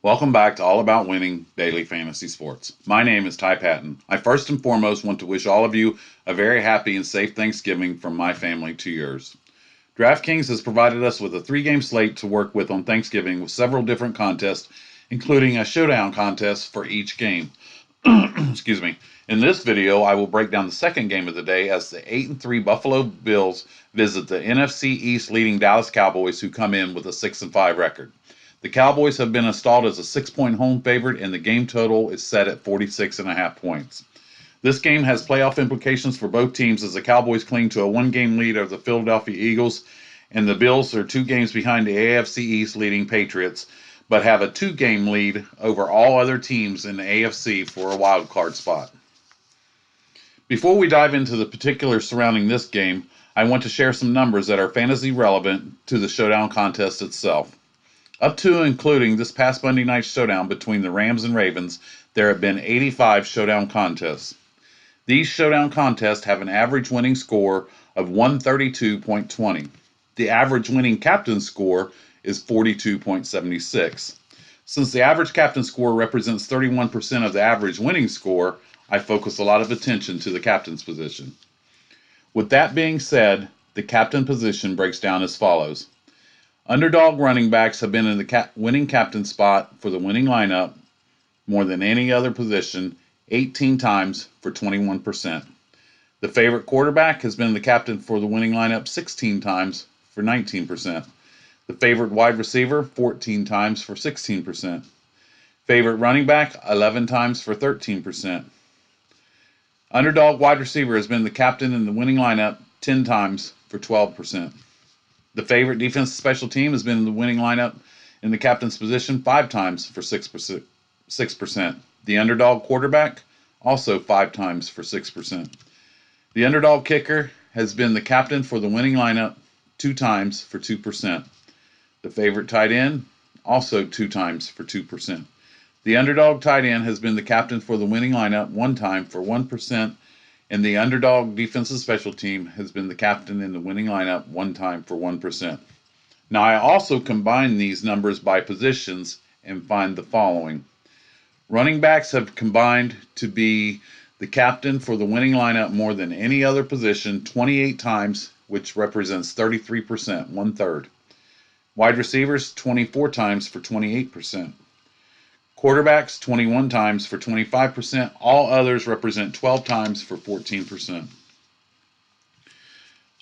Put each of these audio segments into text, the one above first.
Welcome back to All About Winning Daily Fantasy Sports. My name is Ty Patton. I first and foremost want to wish all of you a very happy and safe Thanksgiving from my family to yours. Draftkings has provided us with a 3-game slate to work with on Thanksgiving with several different contests, including a Showdown contest for each game. Excuse me. In this video, I will break down the second game of the day as the 8-3 Buffalo Bills visit the NFC East leading Dallas Cowboys, who come in with a 6-5 record. The Cowboys have been installed as a 6-point home favorite, and the game total is set at 46.5 points. This game has playoff implications for both teams as the Cowboys cling to a 1-game lead over the Philadelphia Eagles, and the Bills are 2 games behind the AFC East leading Patriots, but have a 2-game lead over all other teams in the AFC for a wild card spot. Before we dive into the particulars surrounding this game, I want to share some numbers that are fantasy relevant to the Showdown contest itself. Up to and including this past Monday night showdown between the Rams and Ravens, there have been 85 showdown contests. These showdown contests have an average winning score of 132.20. The average winning captain score is 42.76. Since the average captain score represents 31% of the average winning score, I focus a lot of attention to the captain's position. With that being said, the captain position breaks down as follows. Underdog running backs have been in the winning captain spot for the winning lineup more than any other position, 18 times for 21%. The favorite quarterback has been the captain for the winning lineup 16 times for 19%. The favorite wide receiver 14 times for 16%. Favorite running back 11 times for 13%. Underdog wide receiver has been the captain in the winning lineup 10 times for 12%. The favorite defensive special team has been in the winning lineup in the captain's position 5 times for 6%. The underdog quarterback also 5 times for 6%. The underdog kicker has been the captain for the winning lineup 2 times for 2%. The favorite tight end also 2 times for 2%. The underdog tight end has been the captain for the winning lineup 1 time for 1%. And the underdog defensive special team has been the captain in the winning lineup 1 time for 1%. Now, I also combine these numbers by positions and find the following. Running backs have combined to be the captain for the winning lineup more than any other position 28 times, which represents 33%, 1/3. Wide receivers 24 times for 28%. Quarterbacks 21 times for 25%. All others represent 12 times for 14%.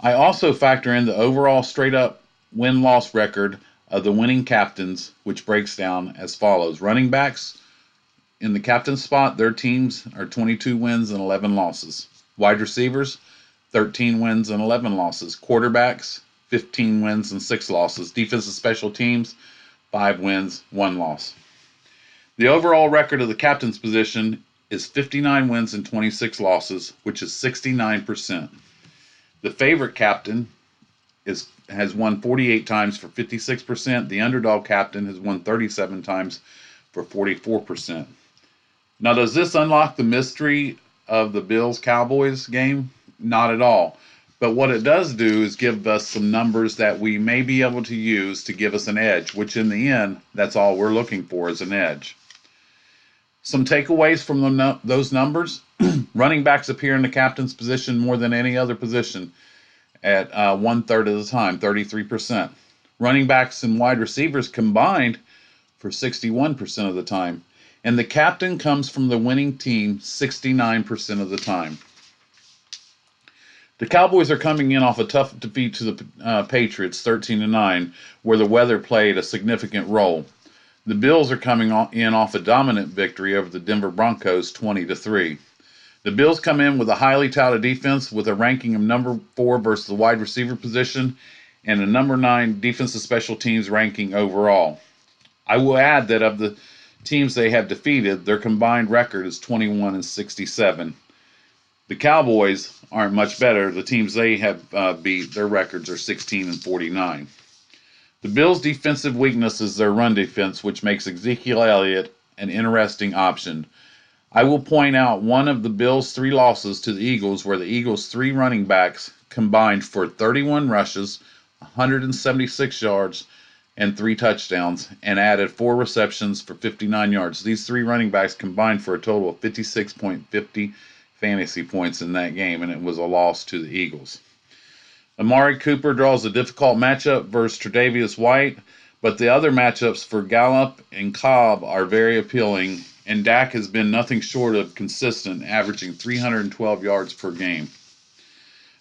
I also factor in the overall straight-up win-loss record of the winning captains, which breaks down as follows. Running backs in the captain spot, their teams are 22 wins and 11 losses. Wide receivers, 13 wins and 11 losses. Quarterbacks, 15 wins and 6 losses. Defensive special teams, 5 wins, 1 loss. The overall record of the captain's position is 59 wins and 26 losses, which is 69%. The favorite captain has won 48 times for 56%. The underdog captain has won 37 times for 44%. Now, does this unlock the mystery of the Bills-Cowboys game? Not at all. But what it does do is give us some numbers that we may be able to use to give us an edge, which in the end, that's all we're looking for is an edge. Some takeaways from those numbers. Running backs appear in the captain's position more than any other position at 1/3 of the time, 33%. Running backs and wide receivers combined for 61% of the time. And the captain comes from the winning team 69% of the time. The Cowboys are coming in off a tough defeat to the Patriots, 13-9, where the weather played a significant role. The Bills are coming in off a dominant victory over the Denver Broncos, 20-3. The Bills come in with a highly touted defense with a ranking of number 4 versus the wide receiver position and a number 9 defensive special teams ranking overall. I will add that of the teams they have defeated, their combined record is 21-67. The Cowboys aren't much better. The teams they have beat, their records are 16-49. The Bills' defensive weakness is their run defense, which makes Ezekiel Elliott an interesting option. I will point out one of the Bills' 3 losses to the Eagles, where the Eagles' 3 running backs combined for 31 rushes, 176 yards, and 3 touchdowns, and added 4 receptions for 59 yards. These 3 running backs combined for a total of 56.50 fantasy points in that game, and it was a loss to the Eagles. Amari Cooper draws a difficult matchup versus Tre'Davious White, but the other matchups for Gallup and Cobb are very appealing, and Dak has been nothing short of consistent, averaging 312 yards per game.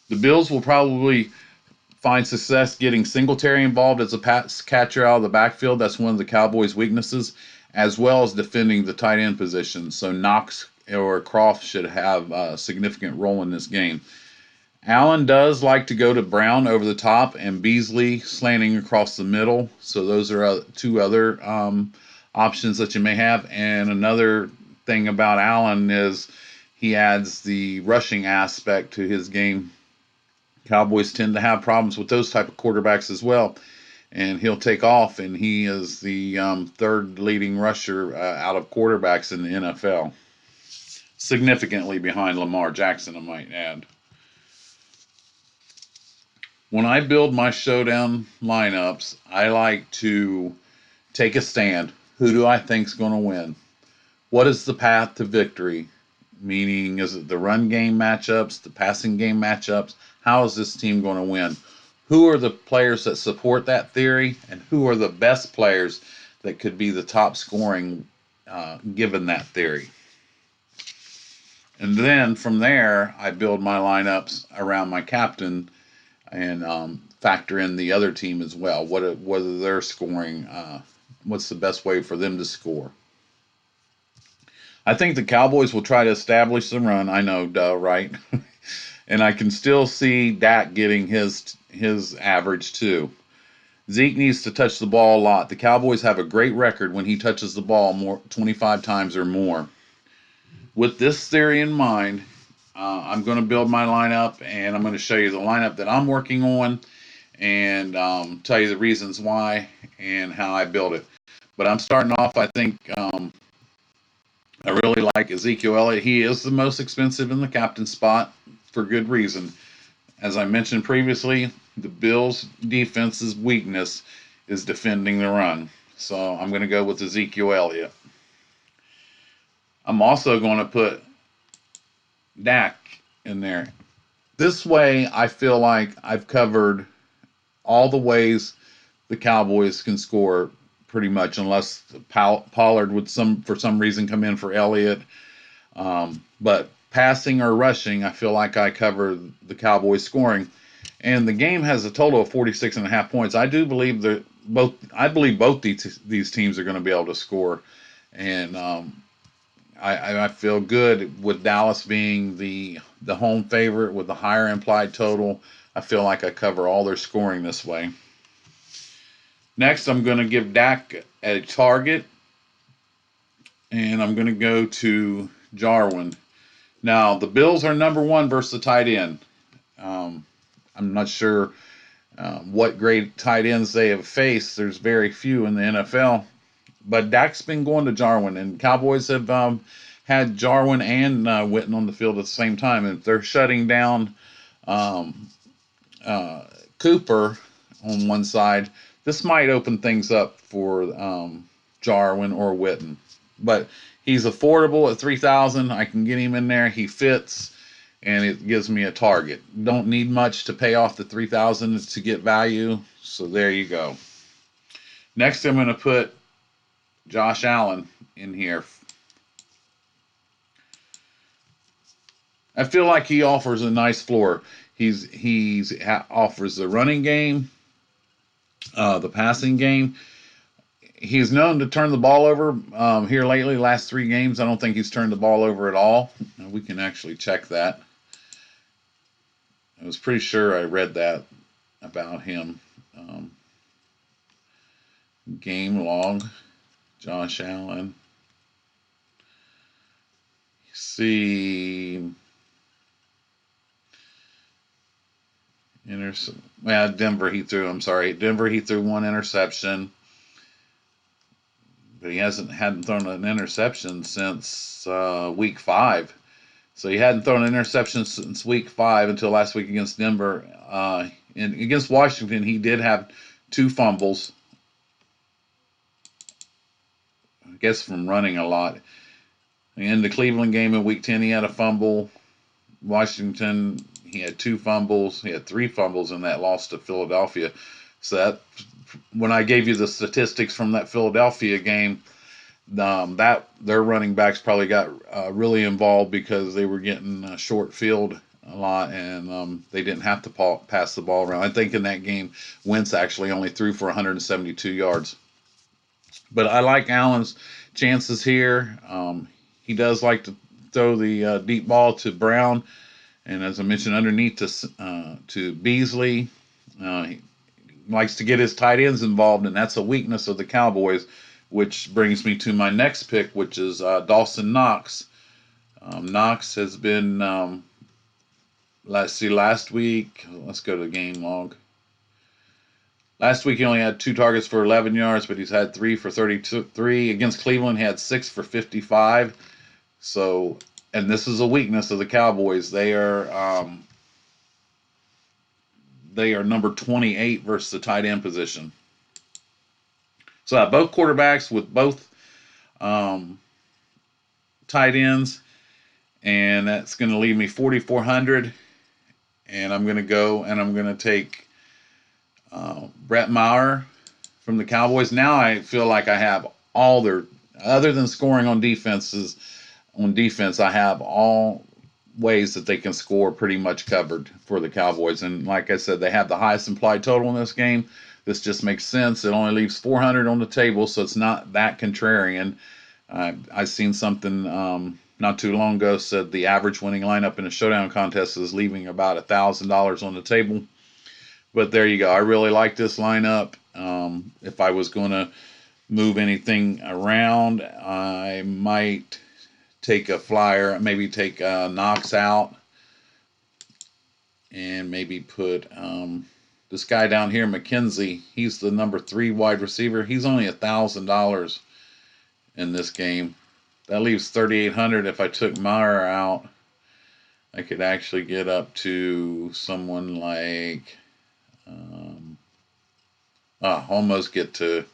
The Bills will probably find success getting Singletary involved as a pass catcher out of the backfield. That's one of the Cowboys' weaknesses, as well as defending the tight end position. So Knox or Croft should have a significant role in this game. Allen does like to go to Brown over the top and Beasley slanting across the middle. So those are 2 other options that you may have. And another thing about Allen is he adds the rushing aspect to his game. Cowboys tend to have problems with those type of quarterbacks as well. And he'll take off, and he is the 3rd leading rusher out of quarterbacks in the NFL. Significantly behind Lamar Jackson, I might add. When I build my Showdown lineups, I like to take a stand. Who do I think is going to win? What is the path to victory? Meaning, is it the run game matchups, the passing game matchups? How is this team going to win? Who are the players that support that theory? And who are the best players that could be the top scoring given that theory? And then from there, I build my lineups around my captain and factor in the other team as well. Whether they're scoring, what's the best way for them to score? I think the Cowboys will try to establish the run. I know, right? And I can still see Dak getting his average too. Zeke needs to touch the ball a lot. The Cowboys have a great record when he touches the ball 25 times or more. With this theory in mind, I'm going to build my lineup, and I'm going to show you the lineup that I'm working on and tell you the reasons why and how I build it. But I'm starting off, I think, I really like Ezekiel Elliott. He is the most expensive in the captain spot for good reason. As I mentioned previously, the Bills' defense's weakness is defending the run. So I'm going to go with Ezekiel Elliott. I'm also going to put Dak in there. This way, I feel like I've covered all the ways the Cowboys can score pretty much, unless Pollard would for some reason come in for Elliott. But passing or rushing, I feel like I cover the Cowboys scoring. And the game has a total of 46.5 points. I do believe both these teams are going to be able to score. And I feel good with Dallas being the home favorite with the higher implied total. I feel like I cover all their scoring this way. Next, I'm going to give Dak a target, and I'm going to go to Jarwin. Now, the Bills are number 1 versus the tight end. I'm not sure what great tight ends they have faced. There's very few in the NFL. But Dak's been going to Jarwin, and Cowboys have had Jarwin and Witten on the field at the same time. And if they're shutting down Cooper on one side, this might open things up for Jarwin or Witten. But he's affordable at $3,000. I can get him in there. He fits, and it gives me a target. Don't need much to pay off the $3,000 to get value. So there you go. Next, I'm going to put Josh Allen in here. I feel like he offers a nice floor. He offers the running game, the passing game. He's known to turn the ball over here lately. Last 3 games, I don't think he's turned the ball over at all. We can actually check that. I was pretty sure I read that about him. Game log, Josh Allen. See, Denver he threw. I'm sorry, Denver he threw 1 interception, but he hadn't thrown an interception since week 5. So he hadn't thrown an interception since week 5 until last week against Denver. And against Washington, he did have 2 fumbles. guess from running a lot. In the Cleveland game in Week 10, he had a fumble. Washington, he had 2 fumbles. He had 3 fumbles in that loss to Philadelphia. So that, when I gave you the statistics from that Philadelphia game, that their running backs probably got really involved because they were getting short field a lot, and they didn't have to pass the ball around. I think in that game, Wentz actually only threw for 172 yards. But I like Allen's chances here. He does like to throw the deep ball to Brown, and as I mentioned, underneath to Beasley. He likes to get his tight ends involved, and that's a weakness of the Cowboys, which brings me to my next pick, which is Dawson Knox. Knox has been, last week, let's go to the game log. Last week he only had 2 targets for 11 yards, but he's had 3 for 33. Against Cleveland, he had 6 for 55. So, and this is a weakness of the Cowboys. They are number 28 versus the tight end position. So I have both quarterbacks with both tight ends, and that's going to leave me 4,400. And I'm going to go and I'm going to take Brett Maher from the Cowboys. Now I feel like I have all their, other than scoring on defense, I have all ways that they can score pretty much covered for the Cowboys. And like I said, they have the highest implied total in this game. This just makes sense. It only leaves 400 on the table, so it's not that contrarian. I've seen something not too long ago said the average winning lineup in a showdown contest is leaving about $1,000 on the table. But there you go. I really like this lineup. If I was going to move anything around, I might take a flyer, maybe take Knox out, and maybe put this guy down here, McKenzie. He's the number 3 wide receiver. He's only $1,000 in this game. That leaves 3,800. If I took Maher out, I could actually get up to someone like almost get to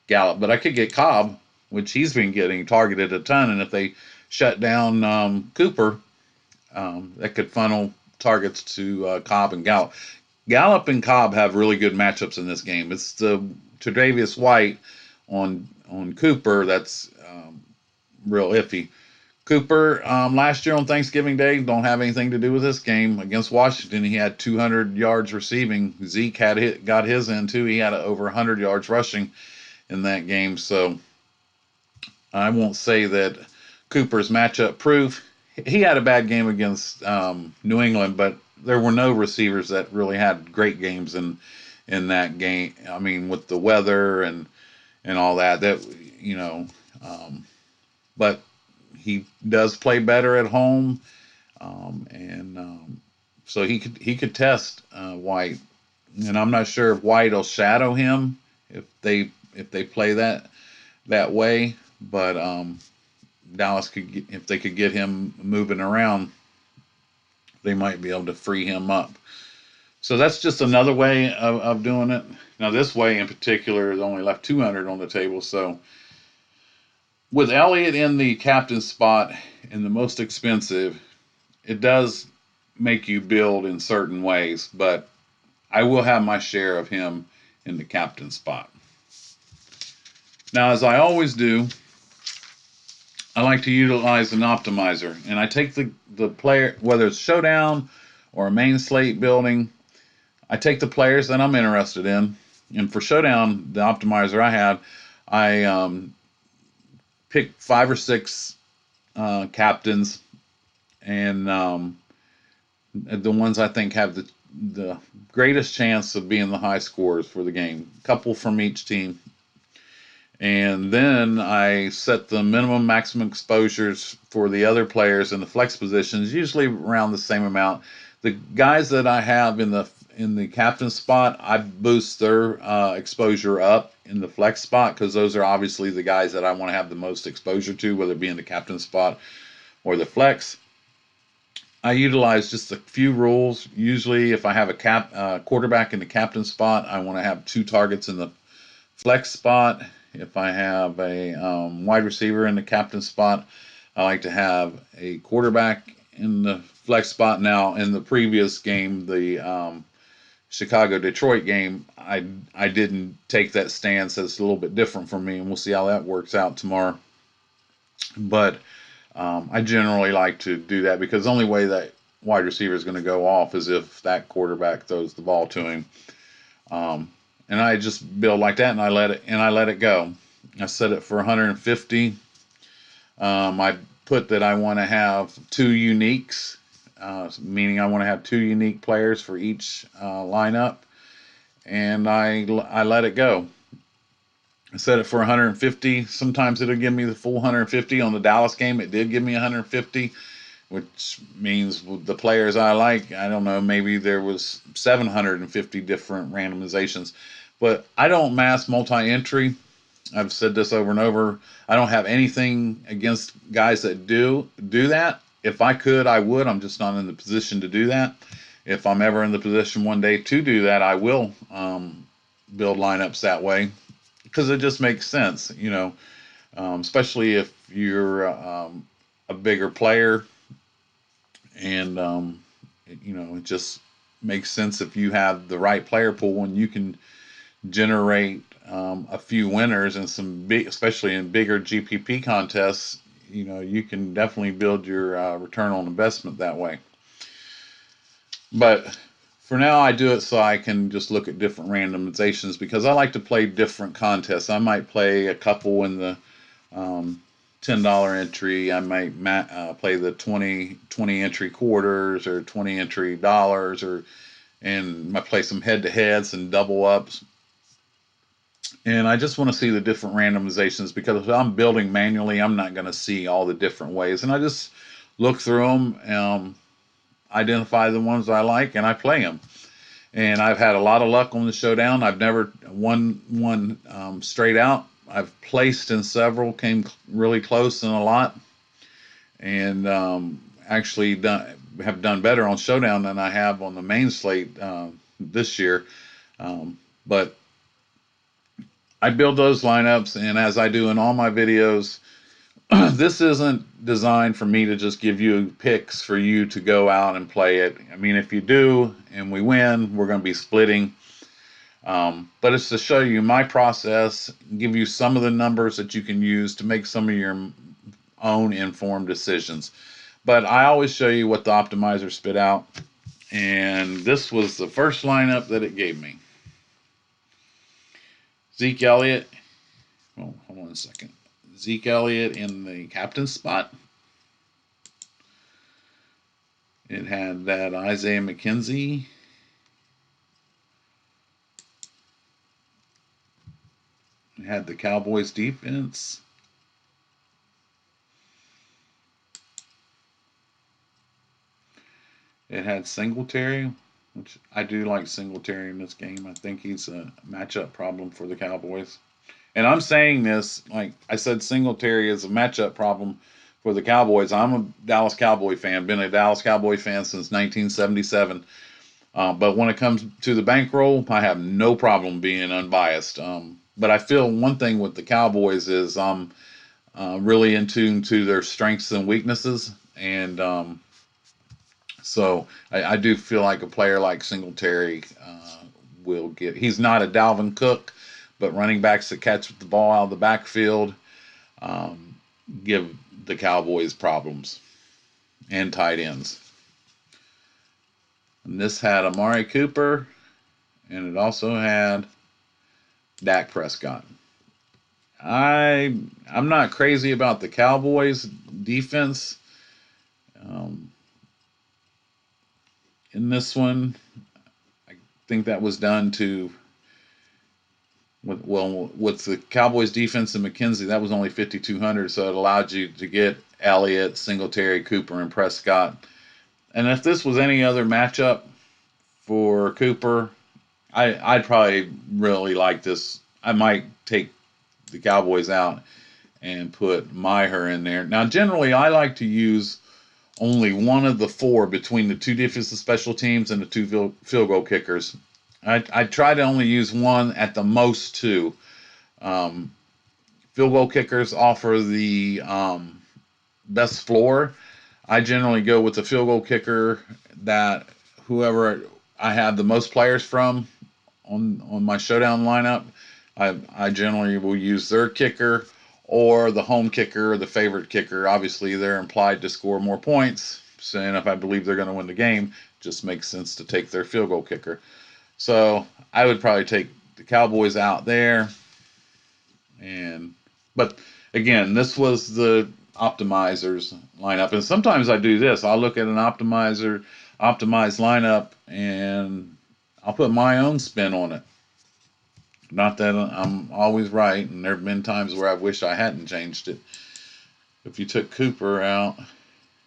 Gallup, but I could get Cobb, which he's been getting targeted a ton. And if they shut down Cooper, that could funnel targets to Cobb and Gallup. Gallup and Cobb have really good matchups in this game. It's the Tre'Davious White on Cooper that's real iffy. Cooper last year on Thanksgiving Day don't have anything to do with this game. Against Washington, he had 200 yards receiving. Zeke got his in too. He had over 100 yards rushing in that game. So I won't say that Cooper's matchup proof. He had a bad game against New England, but there were no receivers that really had great games in that game. I mean, with the weather and all that but he does play better at home, so he could test White, and I'm not sure if White will shadow him if they play that way, but Dallas if they could get him moving around, they might be able to free him up. So that's just another way of doing it. Now this way in particular is only left 200 on the table, so with Elliott in the captain spot and the most expensive, it does make you build in certain ways, but I will have my share of him in the captain spot. Now, as I always do, I like to utilize an optimizer, and I take the player, whether it's Showdown or a main slate building, I take the players that I'm interested in. And for Showdown, the optimizer I pick 5 or 6 captains, and the ones I think have the greatest chance of being the high scorers for the game. A couple from each team. And then I set the minimum maximum exposures for the other players in the flex positions, usually around the same amount. The guys that I have in the captain spot, I boost their exposure up in the flex spot, because those are obviously the guys that I want to have the most exposure to, whether it be in the captain spot or the flex. I utilize just a few rules. Usually if I have a quarterback in the captain spot, I want to have 2 targets in the flex spot. if I have a wide receiver in the captain spot, I like to have a quarterback in the flex spot. Now, in the previous game, the Chicago-Detroit game, I didn't take that stance. It's a little bit different for me, and we'll see how that works out tomorrow. But I generally like to do that because the only way that wide receiver is going to go off is if that quarterback throws the ball to him. And I just build like that, and I let it go. I set it for 150. I put that I want to have two uniques, meaning I want to have two unique players for each lineup, and I let it go. I set it for 150. Sometimes it'll give me the full 150. On the Dallas game, it did give me 150, which means the players I like, I don't know, maybe there was 750 different randomizations. But I don't mass multi-entry. I've said this over and over. I don't have anything against guys that do that. If I could, I would. I'm just not in the position to do that. If I'm ever in the position one day to do that, I will build lineups that way because it just makes sense, especially if you're a bigger player, and it just makes sense if you have the right player pool and you can generate a few winners and some big, especially in bigger GPP contests. You can definitely build your return on investment that way. But for now, I do it so I can just look at different randomizations because I like to play different contests. I might play a couple in the $10 entry. I might play the 20 entry quarters or 20 entry dollars, and I play some head to heads and double ups. And I just want to see the different randomizations because if I'm building manually, I'm not going to see all the different ways. And I just look through them, identify the ones I like, and I play them. And I've had a lot of luck on the Showdown. I've never won one straight out. I've placed in several, came really close in a lot, and actually have done better on Showdown than I have on the main slate this year. But I build those lineups, and as I do in all my videos, this isn't designed for me to just give you picks for you to go out and play it. I mean, if you do and we win, we're going to be splitting. But it's to show you my process, give you some of the numbers that you can use to make some of your own informed decisions. But I always show you what the optimizer spit out. And this was the first lineup that it gave me. Zeke Elliott. Oh, hold on a second. Zeke Elliott in the captain spot. It had that Isaiah McKenzie. It had the Cowboys defense. It had Singletary, which I do like Singletary in this game. I think he's a matchup problem for the Cowboys. And I'm saying this, like I said, Singletary is a matchup problem for the Cowboys. I'm a Dallas Cowboy fan, been a Dallas Cowboy fan since 1977. But when it comes to the bankroll, I have no problem being unbiased. But I feel one thing with the Cowboys is I'm really in tune to their strengths and weaknesses. And so I do feel like a player like Singletary will get. He's not a Dalvin Cook, but running backs that catch the ball out of the backfield give the Cowboys problems, and tight ends. And this had Amari Cooper, and it also had Dak Prescott. I'm not crazy about the Cowboys defense. In this one, I think that was done with the Cowboys defense and McKenzie, that was only 5,200, so it allowed you to get Elliott, Singletary, Cooper, and Prescott. And if this was any other matchup for Cooper, I'd probably really like this. I might take the Cowboys out and put Maher in there. Now, generally, I like to use only one of the four between the two defensive special teams and the two field goal kickers. I try to only use one, at the most two. field goal kickers offer the best floor. I generally go with the field goal kicker that whoever I have the most players from on my showdown lineup. I generally will use their kicker or the home kicker or the favorite kicker. Obviously, they're implied to score more points. So, and if I believe they're going to win the game, it just makes sense to take their field goal kicker. So I would probably take the Cowboys out there. And but again, this was the optimizers lineup. And sometimes I do this. I'll look at an optimized lineup and I'll put my own spin on it. Not that I'm always right, and there have been times where I wish I hadn't changed it. If you took Cooper out,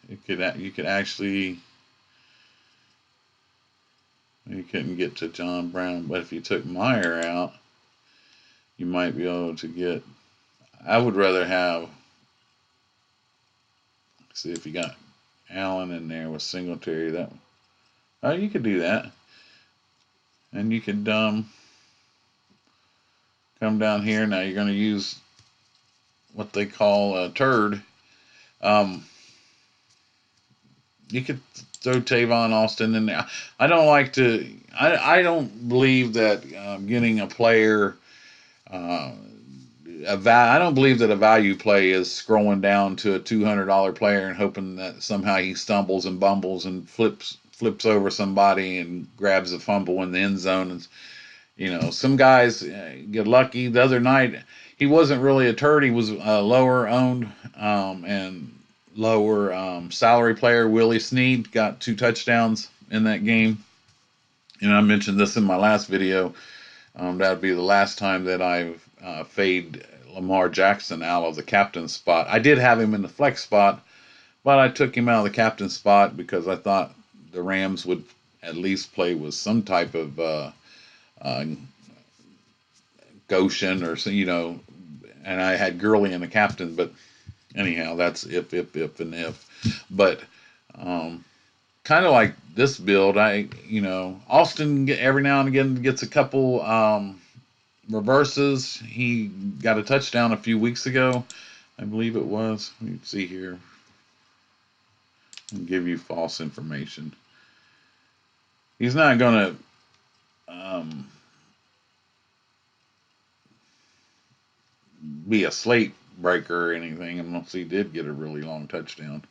you could actually you couldn't get to John Brown, but if you took Meyer out, you might be able to get. I would rather have. See if you got Allen in there with Singletary. You could do that, and you could come down here. Now you're going to use what they call a turd. You could throw Tavon Austin in there. I don't like to. I don't believe that getting a player. I don't believe that a value play is scrolling down to a $200 player and hoping that somehow he stumbles and bumbles and flips over somebody and grabs a fumble in the end zone. And some guys get lucky. The other night, he wasn't really a turd. He was a lower owned and lower salary player. Willie Snead got 2 touchdowns in that game. And I mentioned this in my last video. That would be the last time that I've fade Lamar Jackson out of the captain spot. I did have him in the flex spot, but I took him out of the captain spot because I thought the Rams would at least play with some type of Goshen or and I had Gurley in the captain, but anyhow, that's if, and if. But kind of like this build, Austin every now and again gets a couple reverses. He got a touchdown a few weeks ago, I believe it was. Let me see here. I'll give you false information. He's not going to be a slate breaker or anything unless he did get a really long touchdown.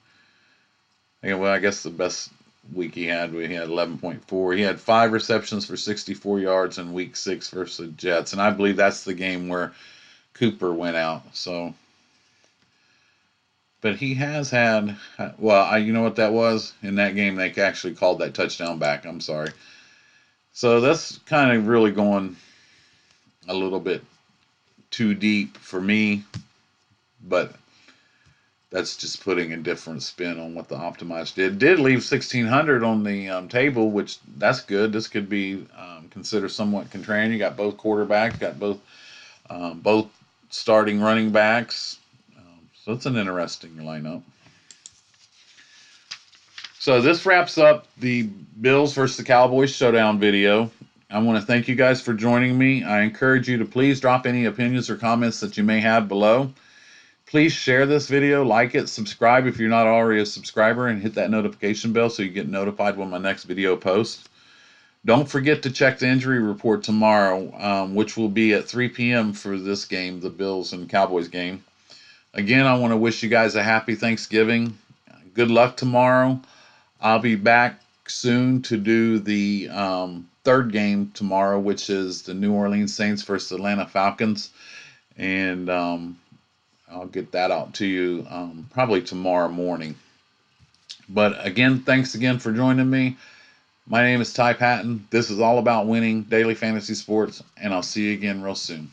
Well, I guess the best week we had 11.4. He had 5 receptions for 64 yards in week 6 versus the Jets. And I believe that's the game where Cooper went out. So, but he has had, you know what that was? In that game, they actually called that touchdown back. I'm sorry. So that's kind of really going a little bit too deep for me, but that's just putting a different spin on what the optimized did leave 1,600 on the table, which that's good. This could be considered somewhat contrarian. You got both quarterbacks, got both starting running backs, so it's an interesting lineup. So this wraps up the Bills versus the Cowboys showdown video. I want to thank you guys for joining me. I encourage you to please drop any opinions or comments that you may have below. Please share this video, like it, subscribe if you're not already a subscriber, and hit that notification bell so you get notified when my next video posts. Don't forget to check the injury report tomorrow, which will be at 3 p.m. for this game, the Bills and Cowboys game. Again, I want to wish you guys a happy Thanksgiving. Good luck tomorrow. I'll be back soon to do the third game tomorrow, which is the New Orleans Saints versus Atlanta Falcons. And I'll get that out to you probably tomorrow morning. But again, thanks again for joining me. My name is Ty Patton. This is all about winning daily fantasy sports, and I'll see you again real soon.